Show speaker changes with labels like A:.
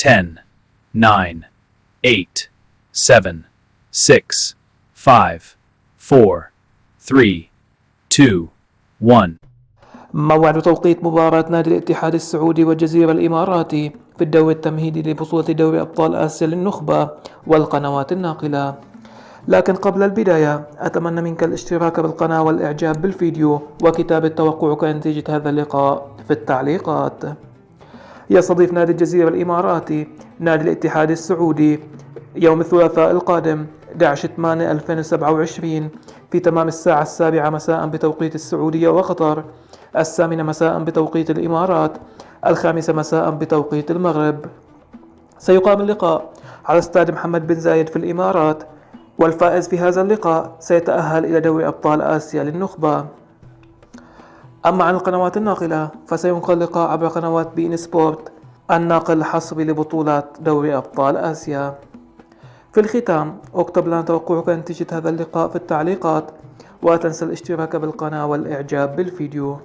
A: 10, 9, 8, 7, 6, 5, 4, 3, 2, 1.
B: موعد توقيت مباراة نادي الاتحاد السعودي والجزيرة الإماراتي في الدور التمهيدي لبطولة دوري أبطال آسيا للنخبة والقنوات الناقلة. لكن قبل البداية أتمنى منك الاشتراك بالقناة والإعجاب بالفيديو وكتابة توقعك نتيجة هذا اللقاء في التعليقات. يستضيف نادي الجزيرة الإماراتي نادي الاتحاد السعودي يوم الثلاثاء القادم 11/8/2027 في تمام الساعة 7 مساء بتوقيت السعودية وقطر، 8 مساء بتوقيت الإمارات، 5 مساء بتوقيت المغرب. سيقام اللقاء على استاد محمد بن زايد في الإمارات، والفائز في هذا اللقاء سيتأهل إلى دوري أبطال آسيا للنخبة. أما عن القنوات الناقلة فسينقل اللقاء عبر قنوات بي إن سبورت الناقل الحصري لبطولات دوري أبطال آسيا. في الختام اكتب لنا توقعك نتيجة هذا اللقاء في التعليقات، ولا تنسى الاشتراك بالقناة والإعجاب بالفيديو.